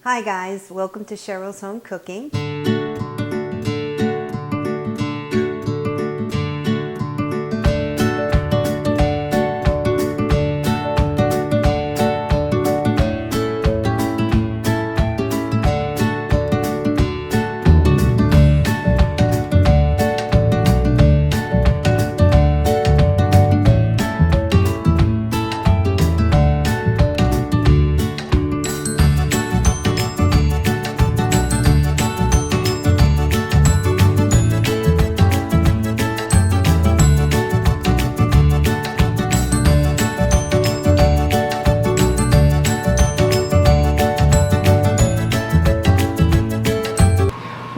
Hi guys, welcome to Cheryl's Home Cooking.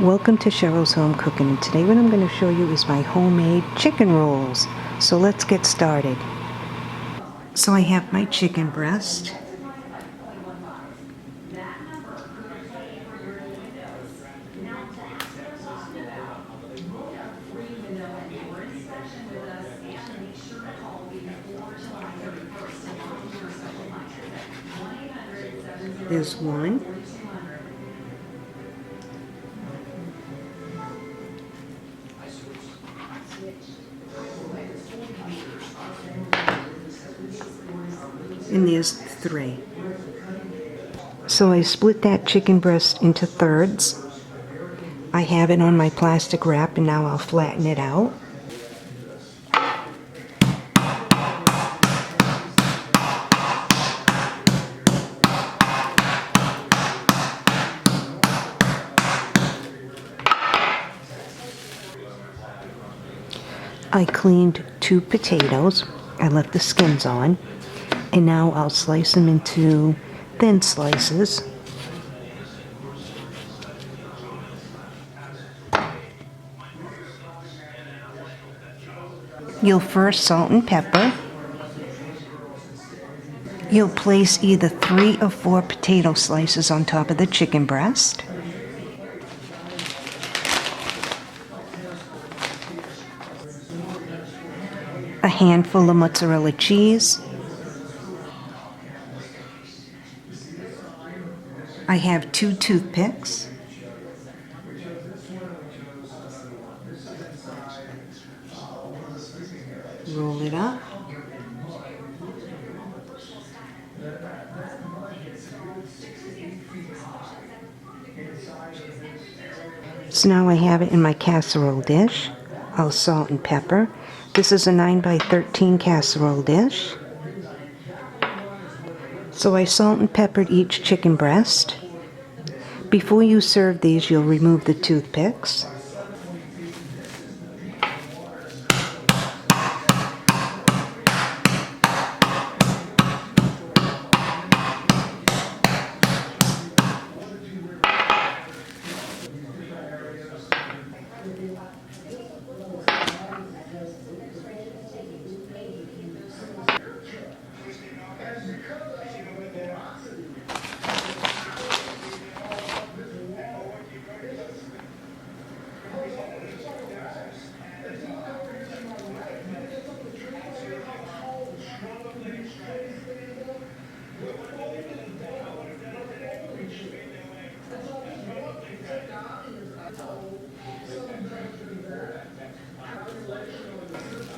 Welcome to Cheryl's Home Cooking, and today what I'm going to show you is my homemade chicken rolls. So let's get started. So I have my chicken breast. There's one. And there's three. So I split that chicken breast into thirds. I have it on my plastic wrap, and now I'll flatten it out. I cleaned 2 potatoes. I left the skins on. And now I'll slice them into thin slices. You'll first salt and pepper. You'll place either 3 or 4 potato slices on top of the chicken breast. A handful of mozzarella cheese. I have 2 toothpicks. Roll it up. So now I have it in my casserole dish. I'll salt and pepper. This is a 9x13 casserole dish. So I salt and peppered each chicken breast. Before you serve these, you'll remove the toothpicks.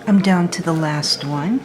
I'm down to the last one.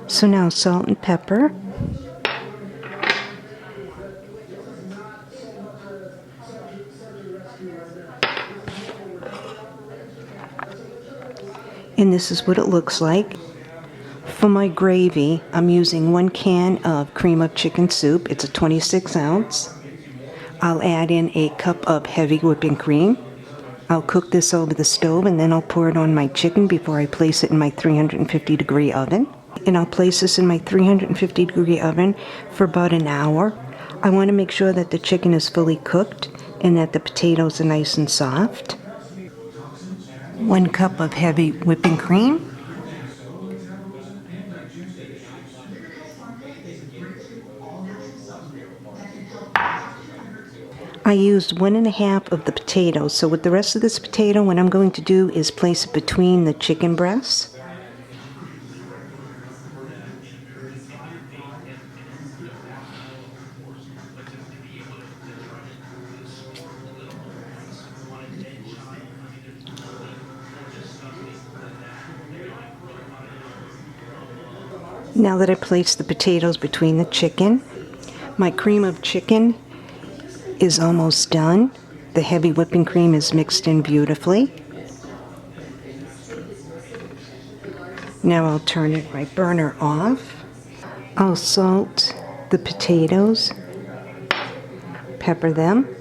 So now salt and pepper. And this is what it looks like. For my gravy, I'm using 1 can of cream of chicken soup. It's a 26 ounce. I'll add in a cup of heavy whipping cream. I'll cook this over the stove and then I'll pour it on my chicken before I place it in my 350-degree oven. And I'll place this in my 350-degree oven for about an hour. I want to make sure that the chicken is fully cooked and that the potatoes are nice and soft. 1 cup of heavy whipping cream. I used 1.5 of the potatoes, so with the rest of this potato, what I'm going to do is place it between the chicken breasts. Now that I placed the potatoes between the chicken, my cream of chicken is almost done. The heavy whipping cream is mixed in beautifully. Now I'll turn my burner off. I'll salt the potatoes, pepper them,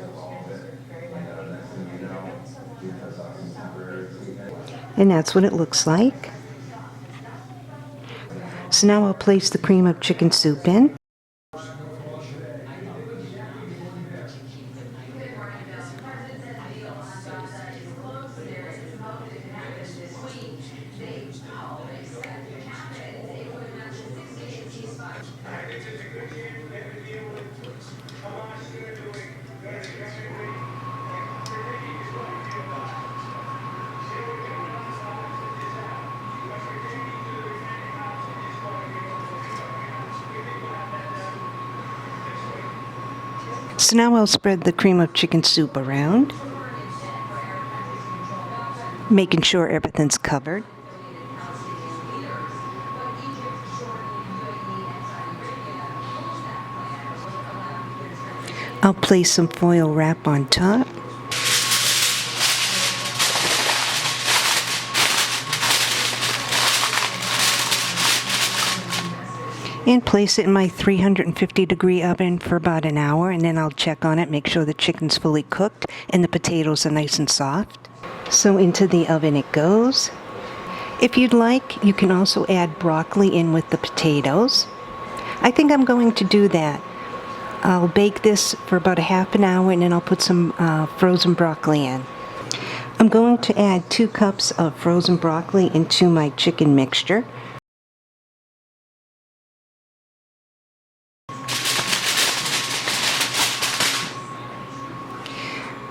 and that's what it looks like. So now I'll place the cream of chicken soup in. So now I'll spread the cream of chicken soup around, making sure everything's covered. I'll place some foil wrap on top. And place it in my 350-degree oven for about an hour, and then I'll check on it, make sure the chicken's fully cooked and the potatoes are nice and soft. So into the oven it goes. If you'd like, you can also add broccoli in with the potatoes. I think I'm going to do that. I'll bake this for about a half an hour and then I'll put some frozen broccoli in. I'm going to add 2 cups of frozen broccoli into my chicken mixture.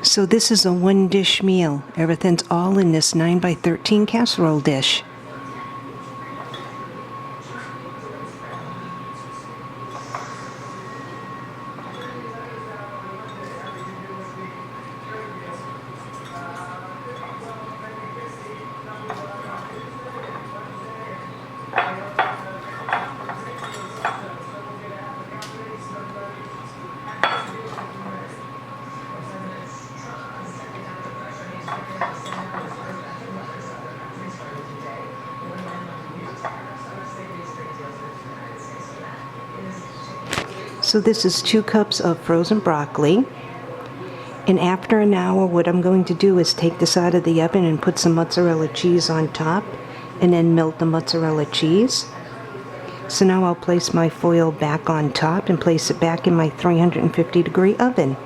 So this is a 1-dish meal. Everything's all in this 9x13 casserole dish. So this is 2 cups of frozen broccoli. And after an hour, what I'm going to do is take this out of the oven and put some mozzarella cheese on top and then melt the mozzarella cheese. So now I'll place my foil back on top and place it back in my 350-degree oven.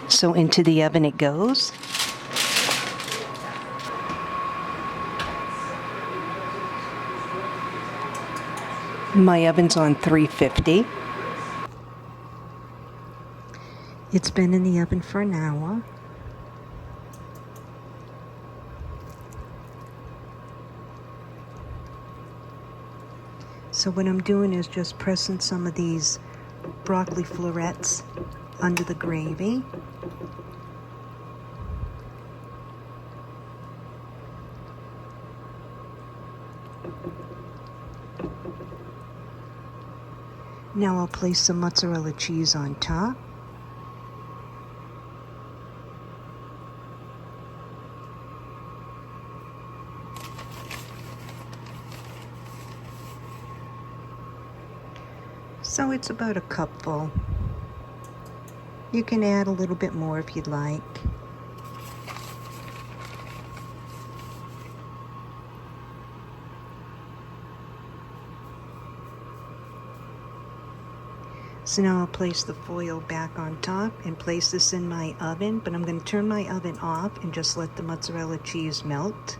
So into the oven it goes. My oven's on 350. It's been in the oven for an hour. So what I'm doing is just pressing some of these broccoli florets under the gravy. Now I'll place some mozzarella cheese on top. So it's about a cupful. You can add a little bit more if you'd like. So now I'll place the foil back on top and place this in my oven, but I'm going to turn my oven off and just let the mozzarella cheese melt.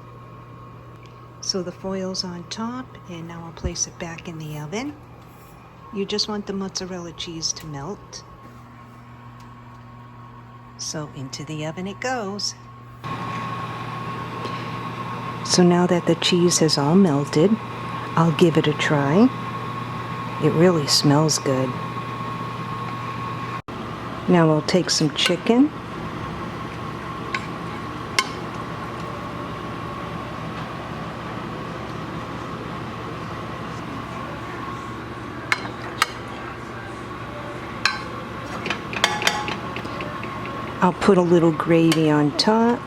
So the foil's on top, and now I'll place it back in the oven. You just want the mozzarella cheese to melt. So into the oven it goes. So now that the cheese has all melted, I'll give it a try. It really smells good. Now I'll take some chicken. I'll put a little gravy on top.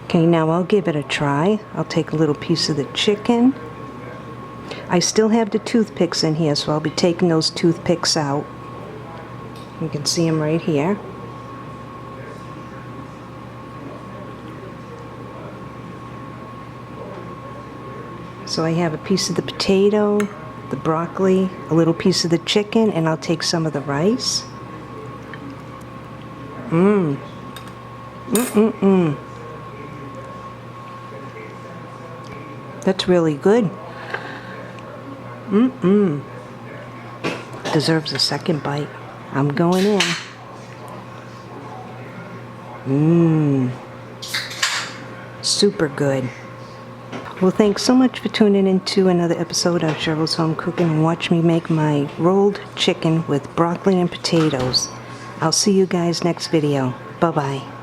Okay, now I'll give it a try. I'll take a little piece of the chicken. I still have the toothpicks in here, so I'll be taking those toothpicks out. You can see them right here. So I have a piece of the potato, the broccoli, a little piece of the chicken, and I'll take some of the rice. That's really good. Deserves a second bite. I'm going in. Super good. Well, thanks so much for tuning into another episode of Cheryl's Home Cooking, and watch me make my rolled chicken with broccoli and potatoes. I'll see you guys next video. Bye-bye.